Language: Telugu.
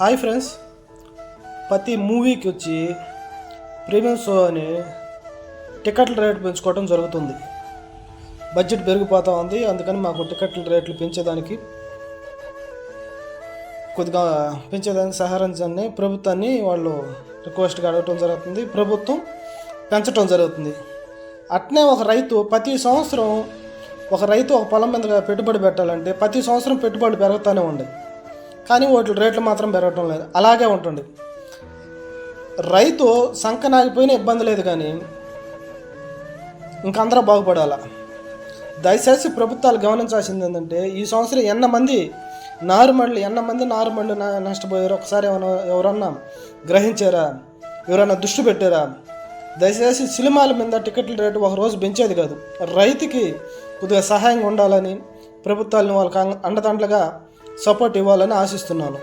హాయ్ ఫ్రెండ్స్, ప్రతి మూవీకి వచ్చి ప్రీమియం షో అని టికెట్ల రేటు పెంచుకోవడం జరుగుతుంది. బడ్జెట్ పెరిగిపోతూ ఉంది. అందుకని మాకు టికెట్ల రేట్లు పెంచేదానికి సహకరించని ప్రభుత్వాన్ని వాళ్ళు రిక్వెస్ట్గా అడగటం జరుగుతుంది. ప్రభుత్వం పెంచడం జరుగుతుంది. అట్నే ఒక రైతు ప్రతి సంవత్సరం ఒక పొలం మీద పెట్టుబడి పెట్టాలంటే ప్రతి సంవత్సరం పెట్టుబడులు పెరుగుతూనే ఉండే, కానీ వాటి రేట్లు మాత్రం పెరగటం లేదు. అలాగే ఉంటుంది. రైతు సంకనాగిపోయినా ఇబ్బంది లేదు, కానీ ఇంకందరూ బాగుపడాల. దయచేసి ప్రభుత్వాలు గమనించాల్సింది ఏంటంటే, ఈ సంవత్సరం ఎన్న మంది నారుమళ్ళు నష్టపోయారు ఒకసారి ఎవరన్నా గ్రహించారా? ఎవరైనా దృష్టి పెట్టారా? దయచేసి సినిమాల మీద టికెట్ల రేటు ఒకరోజు పెంచేది కాదు. రైతుకి కొద్దిగా సహాయంగా ఉండాలని ప్రభుత్వాలను వాళ్ళకి అండదండలుగా సపోర్ట్ ఇవ్వాలని ఆశిస్తున్నాను.